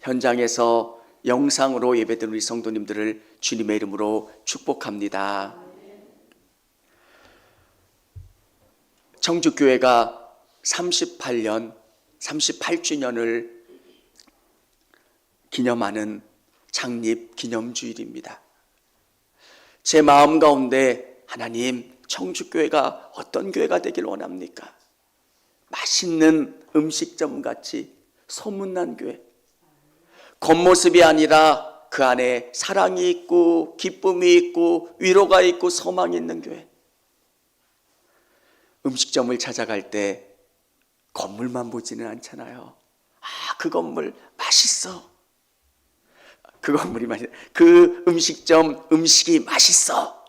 현장에서 영상으로 예배드리는 우리 성도님들을 주님의 이름으로 축복합니다. 청주교회가 38주년을 기념하는 창립 기념주일입니다. 제 마음 가운데 하나님, 청주교회가 어떤 교회가 되길 원합니까? 맛있는 음식점 같이 소문난 교회, 겉모습이 아니라 그 안에 사랑이 있고 기쁨이 있고 위로가 있고 소망이 있는 교회. 음식점을 찾아갈 때 건물만 보지는 않잖아요. 그 건물 맛있어. 그 건물이 맛있어. 그 음식점 음식이 맛있어.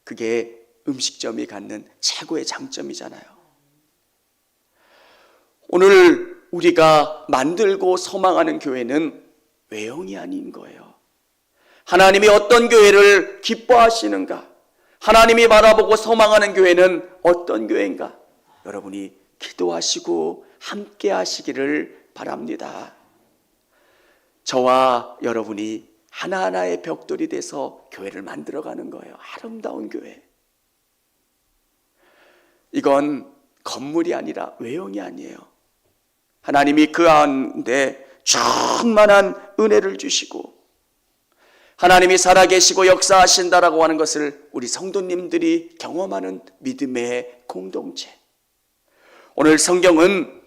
그게 음식점이 갖는 최고의 장점이잖아요. 오늘 우리가 만들고 소망하는 교회는 외형이 아닌 거예요. 하나님이 어떤 교회를 기뻐하시는가? 하나님이 바라보고 소망하는 교회는 어떤 교회인가? 여러분이 기도하시고 함께 하시기를 바랍니다. 저와 여러분이 하나하나의 벽돌이 돼서 교회를 만들어가는 거예요. 아름다운 교회. 이건 건물이 아니라 외형이 아니에요. 하나님이 그 가운데 충만한 은혜를 주시고 하나님이 살아계시고 역사하신다라고 하는 것을 우리 성도님들이 경험하는 믿음의 공동체. 오늘 성경은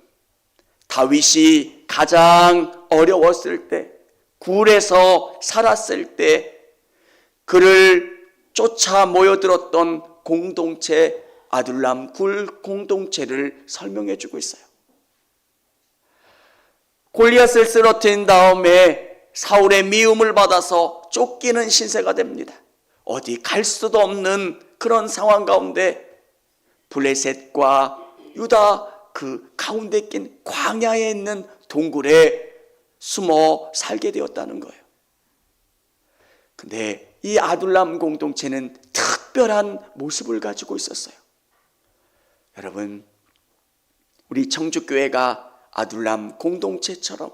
다윗이 가장 어려웠을 때, 굴에서 살았을 때 그를 쫓아 모여들었던 공동체, 아둘람 굴 공동체를 설명해 주고 있어요. 골리앗을 쓰러뜨린 다음에 사울의 미움을 받아서 쫓기는 신세가 됩니다. 어디 갈 수도 없는 그런 상황 가운데 블레셋과 유다 그 가운데 낀 광야에 있는 동굴에 숨어 살게 되었다는 거예요. 근데 이 아둘람 공동체는 특별한 모습을 가지고 있었어요. 여러분, 우리 청주교회가 아둘람 공동체처럼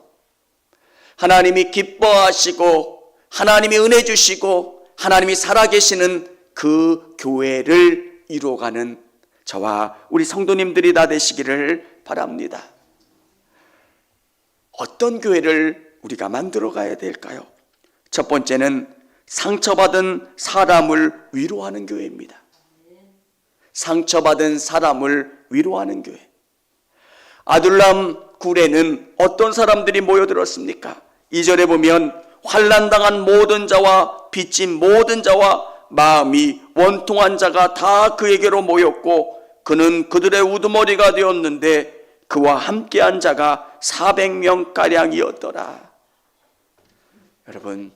하나님이 기뻐하시고 하나님이 은혜 주시고 하나님이 살아계시는 그 교회를 이루어가는 저와 우리 성도님들이 다 되시기를 바랍니다. 어떤 교회를 우리가 만들어 가야 될까요? 첫 번째는 상처받은 사람을 위로하는 교회입니다. 상처받은 사람을 위로하는 교회. 아둘람 굴에는 어떤 사람들이 모여들었습니까? 2절에 보면 환난당한 모든 자와 빚진 모든 자와 마음이 원통한 자가 다 그에게로 모였고 그는 그들의 우두머리가 되었는데 그와 함께한 자가 400명가량이었더라. 여러분,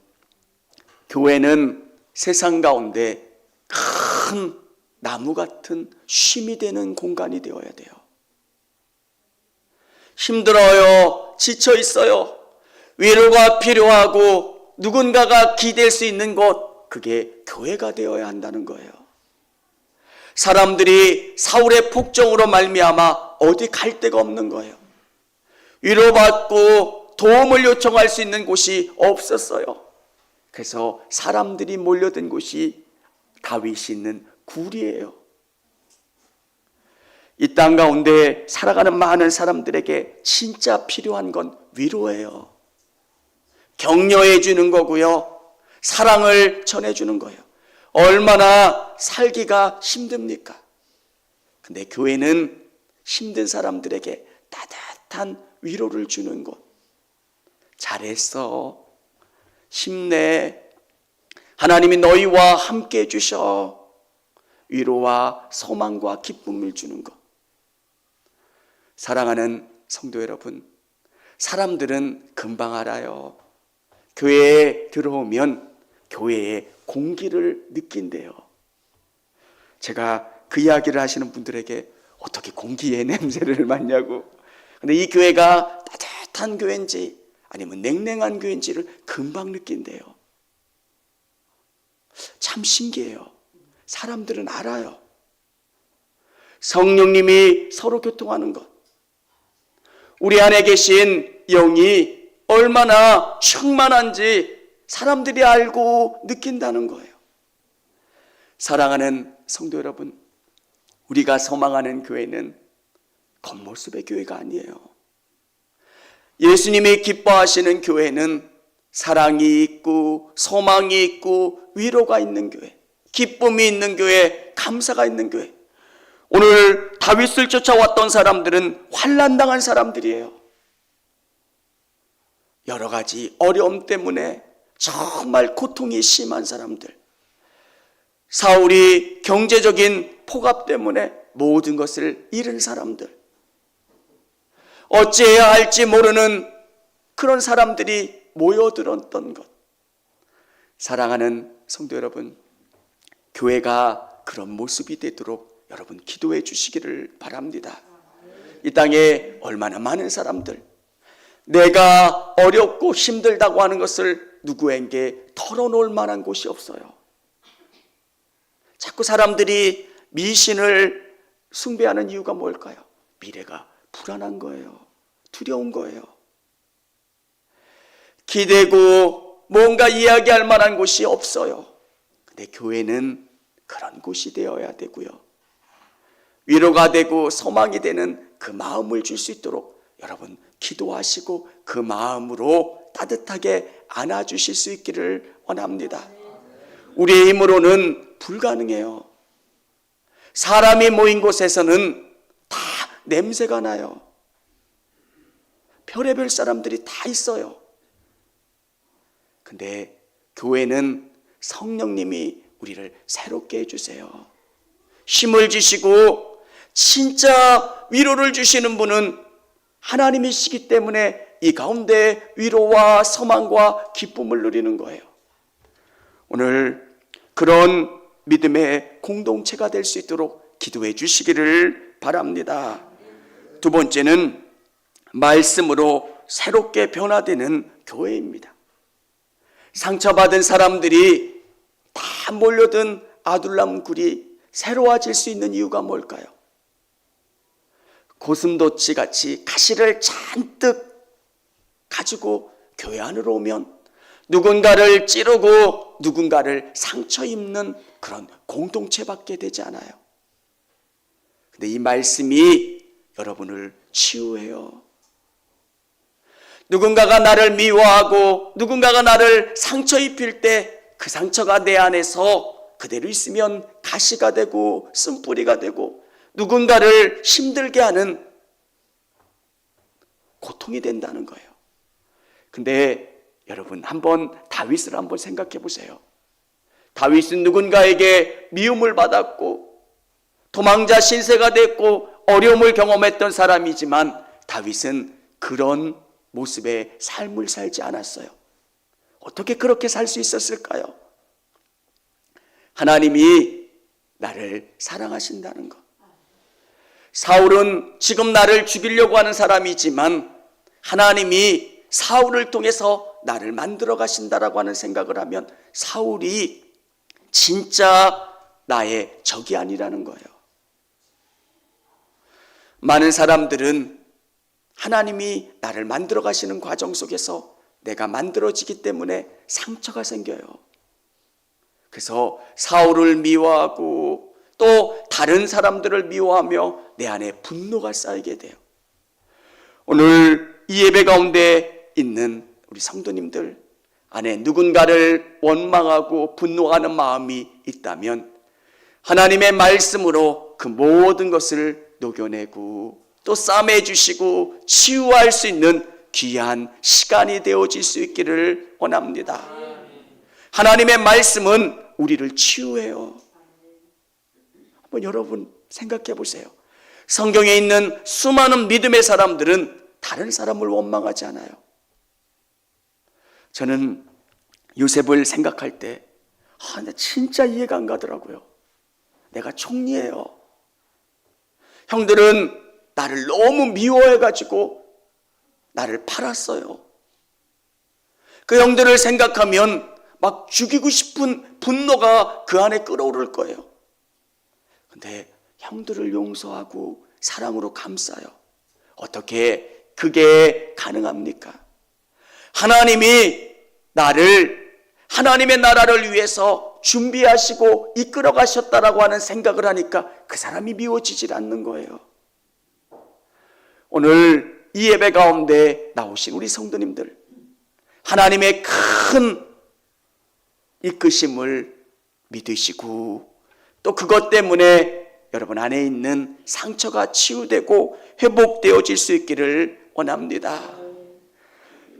교회는 세상 가운데 큰 나무 같은 쉼이 되는 공간이 되어야 돼요. 힘들어요. 지쳐 있어요. 위로가 필요하고 누군가가 기댈 수 있는 곳, 그게 교회가 되어야 한다는 거예요. 사람들이 사울의 폭정으로 말미암아 어디 갈 데가 없는 거예요. 위로받고 도움을 요청할 수 있는 곳이 없었어요. 그래서 사람들이 몰려든 곳이 다윗이 있는 굴이에요. 이 땅 가운데 살아가는 많은 사람들에게 진짜 필요한 건 위로예요. 격려해 주는 거고요. 사랑을 전해주는 거예요. 얼마나 살기가 힘듭니까? 근데 교회는 힘든 사람들에게 따뜻한 위로를 주는 곳. 잘했어. 힘내. 하나님이 너희와 함께 해주셔. 위로와 소망과 기쁨을 주는 것. 사랑하는 성도 여러분, 사람들은 금방 알아요. 교회에 들어오면 교회의 공기를 느낀대요. 제가 그 이야기를 하시는 분들에게 어떻게 공기의 냄새를 맡냐고. 근데 이 교회가 따뜻한 교회인지 아니면 냉랭한 교회인지를 금방 느낀대요. 참 신기해요. 사람들은 알아요. 성령님이 서로 교통하는 것. 우리 안에 계신 영이 얼마나 충만한지 사람들이 알고 느낀다는 거예요. 사랑하는 성도 여러분, 우리가 소망하는 교회는 겉모습의 교회가 아니에요. 예수님이 기뻐하시는 교회는 사랑이 있고 소망이 있고 위로가 있는 교회, 기쁨이 있는 교회, 감사가 있는 교회. 오늘 다윗을 쫓아왔던 사람들은 환난당한 사람들이에요. 여러 가지 어려움 때문에 정말 고통이 심한 사람들, 사울이 경제적인 폭압 때문에 모든 것을 잃은 사람들, 어찌해야 할지 모르는 그런 사람들이 모여들었던 것. 사랑하는 성도 여러분, 교회가 그런 모습이 되도록 여러분 기도해 주시기를 바랍니다. 이 땅에 얼마나 많은 사람들, 내가 어렵고 힘들다고 하는 것을 누구에게 털어놓을 만한 곳이 없어요. 자꾸 사람들이 미신을 숭배하는 이유가 뭘까요? 미래가 불안한 거예요. 두려운 거예요. 기대고 뭔가 이야기할 만한 곳이 없어요. 근데 교회는 그런 곳이 되어야 되고요. 위로가 되고 소망이 되는 그 마음을 줄 수 있도록 여러분 기도하시고 그 마음으로 따뜻하게 안아주실 수 있기를 원합니다. 우리의 힘으로는 불가능해요. 사람이 모인 곳에서는 다 냄새가 나요. 별의별 사람들이 다 있어요. 근데 교회는 성령님이 우리를 새롭게 해주세요. 힘을 주시고 진짜 위로를 주시는 분은 하나님이시기 때문에 이 가운데 위로와 소망과 기쁨을 누리는 거예요. 오늘 그런 믿음의 공동체가 될 수 있도록 기도해 주시기를 바랍니다. 두 번째는 말씀으로 새롭게 변화되는 교회입니다. 상처받은 사람들이 다 몰려든 아둘람 굴이 새로워질 수 있는 이유가 뭘까요? 고슴도치 같이 가시를 잔뜩 가지고 교회 안으로 오면 누군가를 찌르고 누군가를 상처 입는 그런 공동체밖에 되지 않아요. 근데 이 말씀이 여러분을 치유해요. 누군가가 나를 미워하고 누군가가 나를 상처 입힐 때 그 상처가 내 안에서 그대로 있으면 가시가 되고 쓴뿌리가 되고 누군가를 힘들게 하는 고통이 된다는 거예요. 근데 여러분 한번 다윗을 한번 생각해 보세요. 다윗은 누군가에게 미움을 받았고 도망자 신세가 됐고 어려움을 경험했던 사람이지만 다윗은 그런 모습의 삶을 살지 않았어요. 어떻게 그렇게 살 수 있었을까요? 하나님이 나를 사랑하신다는 것. 사울은 지금 나를 죽이려고 하는 사람이지만 하나님이 사울을 통해서 나를 만들어 가신다라고 하는 생각을 하면 사울이 진짜 나의 적이 아니라는 거예요. 많은 사람들은 하나님이 나를 만들어 가시는 과정 속에서 내가 만들어지기 때문에 상처가 생겨요. 그래서 사울을 미워하고 또 다른 사람들을 미워하며 내 안에 분노가 쌓이게 돼요. 오늘 이 예배 가운데 있는 우리 성도님들 안에 누군가를 원망하고 분노하는 마음이 있다면 하나님의 말씀으로 그 모든 것을 녹여내고 또 싸매 주시고 치유할 수 있는 귀한 시간이 되어질 수 있기를 원합니다. 하나님의 말씀은 우리를 치유해요. 한번 여러분 생각해 보세요. 성경에 있는 수많은 믿음의 사람들은 다른 사람을 원망하지 않아요. 저는 요셉을 생각할 때 나 진짜 이해가 안 가더라고요. 내가 총리예요. 형들은 나를 너무 미워해가지고 나를 팔았어요. 그 형들을 생각하면 막 죽이고 싶은 분노가 그 안에 끓어오를 거예요. 근데 형들을 용서하고 사랑으로 감싸요. 어떻게 그게 가능합니까? 하나님이 나를 하나님의 나라를 위해서 준비하시고 이끌어 가셨다라고 하는 생각을 하니까 그 사람이 미워지질 않는 거예요. 오늘 이 예배 가운데 나오신 우리 성도님들, 하나님의 큰 이끄심을 믿으시고 또 그것 때문에 여러분 안에 있는 상처가 치유되고 회복되어질 수 있기를 원합니다.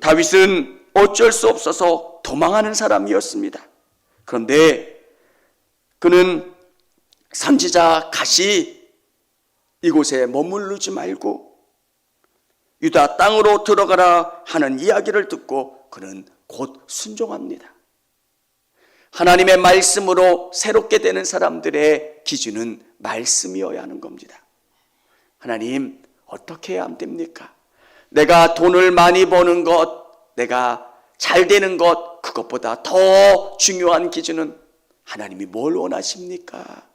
다윗은 어쩔 수 없어서 도망하는 사람이었습니다. 그런데 그는 선지자 갓이 이곳에 머무르지 말고 유다 땅으로 들어가라 하는 이야기를 듣고 그는 곧 순종합니다. 하나님의 말씀으로 새롭게 되는 사람들의 기준은 말씀이어야 하는 겁니다. 하나님, 어떻게 해야 됩니까? 내가 돈을 많이 버는 것, 내가 잘 되는 것, 그것보다 더 중요한 기준은 하나님이 뭘 원하십니까?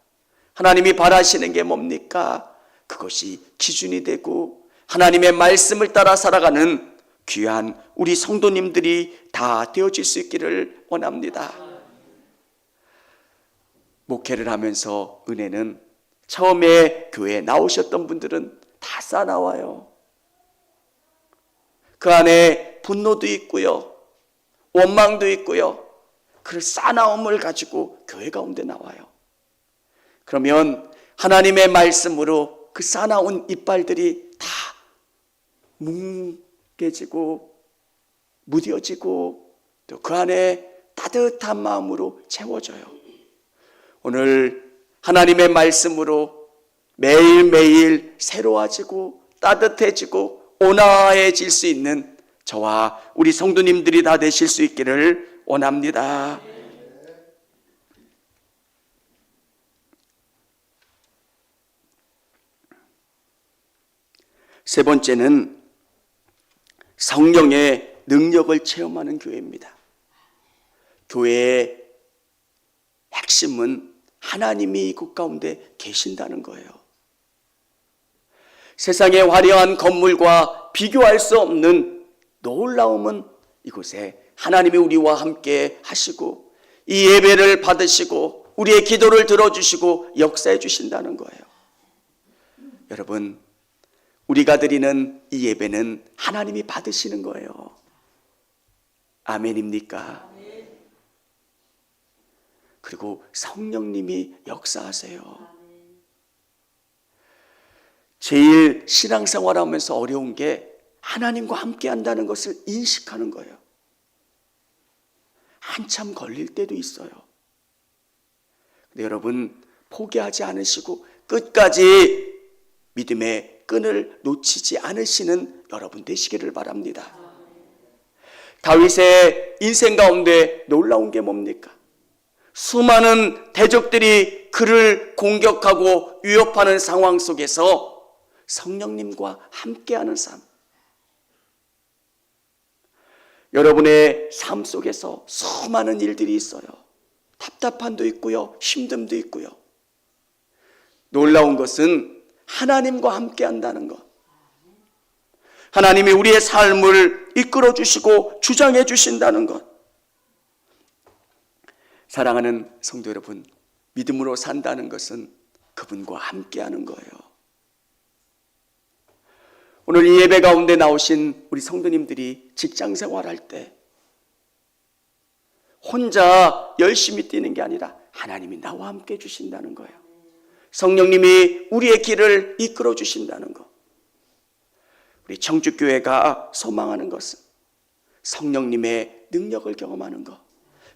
하나님이 바라시는 게 뭡니까? 그것이 기준이 되고 하나님의 말씀을 따라 살아가는 귀한 우리 성도님들이 다 되어질 수 있기를 원합니다. 목회를 하면서 은혜는 처음에 교회에 나오셨던 분들은 다 싸나와요. 그 안에 분노도 있고요, 원망도 있고요. 그 싸나움을 가지고 교회 가운데 나와요. 그러면 하나님의 말씀으로 그 싸나운 이빨들이 다 뭉개지고 무뎌지고 또 그 안에 따뜻한 마음으로 채워져요. 오늘 하나님의 말씀으로 매일매일 새로워지고 따뜻해지고 온화해질 수 있는 저와 우리 성도님들이 다 되실 수 있기를 원합니다. 세 번째는 성령의 능력을 체험하는 교회입니다. 교회의 핵심은 하나님이 이곳 가운데 계신다는 거예요. 세상의 화려한 건물과 비교할 수 없는 놀라움은 이곳에 하나님이 우리와 함께 하시고 이 예배를 받으시고 우리의 기도를 들어주시고 역사해 주신다는 거예요. 여러분, 우리가 드리는 이 예배는 하나님이 받으시는 거예요. 아멘입니까? 그리고 성령님이 역사하세요. 제일 신앙생활 하면서 어려운 게 하나님과 함께 한다는 것을 인식하는 거예요. 한참 걸릴 때도 있어요. 근데 여러분, 포기하지 않으시고 끝까지 믿음의 끈을 놓치지 않으시는 여러분 되시기를 바랍니다. 다윗의 인생 가운데 놀라운 게 뭡니까? 수많은 대적들이 그를 공격하고 위협하는 상황 속에서 성령님과 함께하는 삶. 여러분의 삶 속에서 수많은 일들이 있어요. 답답함도 있고요, 힘듦도 있고요. 놀라운 것은 하나님과 함께한다는 것. 하나님이 우리의 삶을 이끌어 주시고 주장해 주신다는 것. 사랑하는 성도 여러분, 믿음으로 산다는 것은 그분과 함께하는 거예요. 오늘 이 예배 가운데 나오신 우리 성도님들이 직장 생활할 때 혼자 열심히 뛰는 게 아니라 하나님이 나와 함께 주신다는 거예요. 성령님이 우리의 길을 이끌어 주신다는 것. 우리 청주교회가 소망하는 것은 성령님의 능력을 경험하는 것.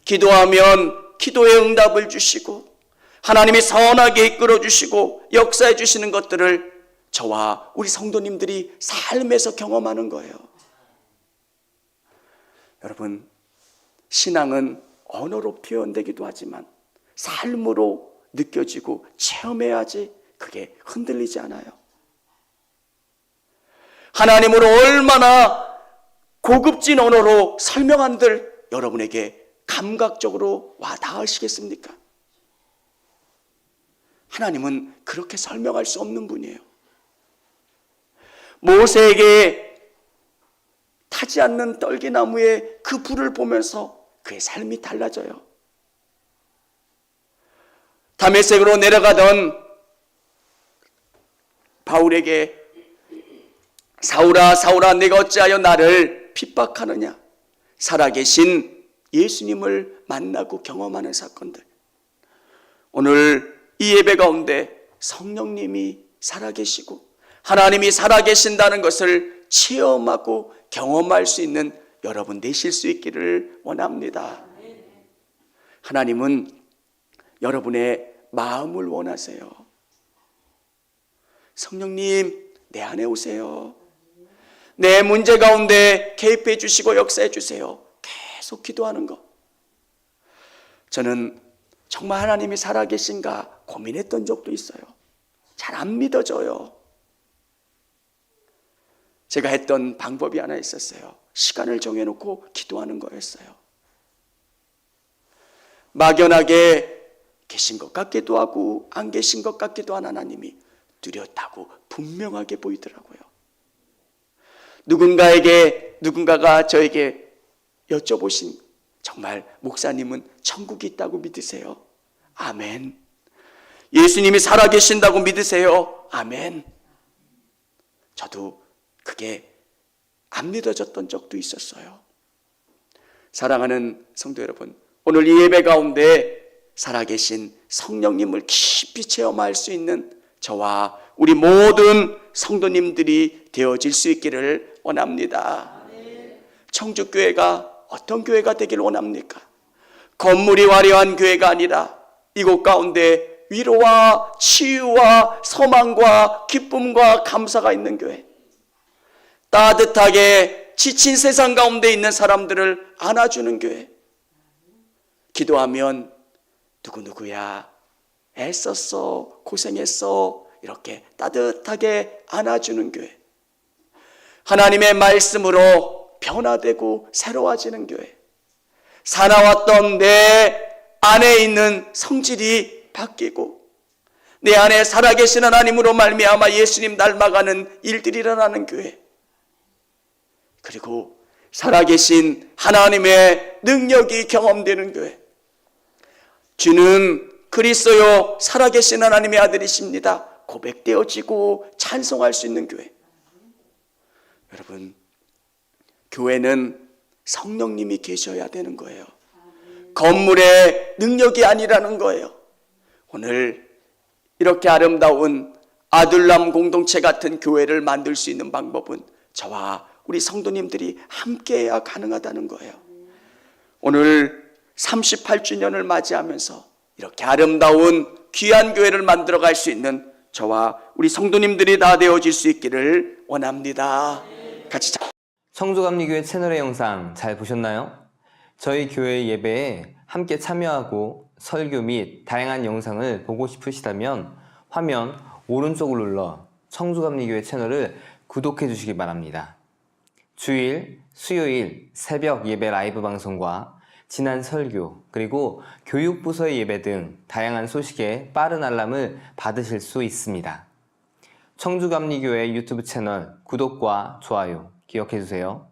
기도하면 기도의 응답을 주시고 하나님이 선하게 이끌어 주시고 역사해 주시는 것들을 저와 우리 성도님들이 삶에서 경험하는 거예요. 여러분, 신앙은 언어로 표현되기도 하지만 삶으로 느껴지고 체험해야지 그게 흔들리지 않아요. 하나님으로 얼마나 고급진 언어로 설명한들 여러분에게 감각적으로 와 닿으시겠습니까? 하나님은 그렇게 설명할 수 없는 분이에요. 모세에게 타지 않는 떨기나무의 그 불을 보면서 그의 삶이 달라져요. 다메섹으로 내려가던 바울에게 사울아 사울아 내가 어찌하여 나를 핍박하느냐, 살아계신 예수님을 만나고 경험하는 사건들. 오늘 이 예배 가운데 성령님이 살아계시고 하나님이 살아계신다는 것을 체험하고 경험할 수 있는 여러분 되실 수 있기를 원합니다. 하나님은 여러분의 마음을 원하세요. 성령님 내 안에 오세요. 내 문제 가운데 개입해 주시고 역사해 주세요. 계속 기도하는 것. 저는 정말 하나님이 살아계신가 고민했던 적도 있어요. 잘 안 믿어져요. 제가 했던 방법이 하나 있었어요. 시간을 정해놓고 기도하는 거였어요. 막연하게 계신 것 같기도 하고 안 계신 것 같기도 한 하나님이 뚜렷하고 분명하게 보이더라고요. 누군가가 저에게 여쭤보신, 정말 목사님은 천국이 있다고 믿으세요? 아멘. 예수님이 살아계신다고 믿으세요? 아멘. 저도 그게 안 믿어졌던 적도 있었어요. 사랑하는 성도 여러분, 오늘 이 예배 가운데 살아계신 성령님을 깊이 체험할 수 있는 저와 우리 모든 성도님들이 되어질 수 있기를 원합니다. 청주교회가 어떤 교회가 되길 원합니까? 건물이 화려한 교회가 아니라 이곳 가운데 위로와 치유와 소망과 기쁨과 감사가 있는 교회, 따뜻하게 지친 세상 가운데 있는 사람들을 안아주는 교회, 기도하면 누구누구야 애썼어 고생했어 이렇게 따뜻하게 안아주는 교회, 하나님의 말씀으로 변화되고 새로워지는 교회, 살아왔던 내 안에 있는 성질이 바뀌고 내 안에 살아계신 하나님으로 말미암아 예수님 닮아가는 일들이 일어나는 교회, 그리고 살아계신 하나님의 능력이 경험되는 교회, 주는 그리스도요 살아계신 하나님의 아들이십니다 고백되어지고 찬송할 수 있는 교회. 여러분, 교회는 성령님이 계셔야 되는 거예요. 건물의 능력이 아니라는 거예요. 오늘 이렇게 아름다운 아둘람 공동체 같은 교회를 만들 수 있는 방법은 저와 우리 성도님들이 함께해야 가능하다는 거예요. 오늘 38주년을 맞이하면서 이렇게 아름다운 귀한 교회를 만들어갈 수 있는 저와 우리 성도님들이 다 되어질 수 있기를 원합니다. 같이 청주감리교회 채널의 영상 잘 보셨나요? 저희 교회 예배에 함께 참여하고 설교 및 다양한 영상을 보고 싶으시다면 화면 오른쪽을 눌러 청주감리교회 채널을 구독해 주시기 바랍니다. 주일, 수요일 새벽 예배 라이브 방송과 지난 설교, 그리고 교육부서의 예배 등 다양한 소식에 빠른 알람을 받으실 수 있습니다. 청주감리교회 유튜브 채널 구독과 좋아요 기억해 주세요.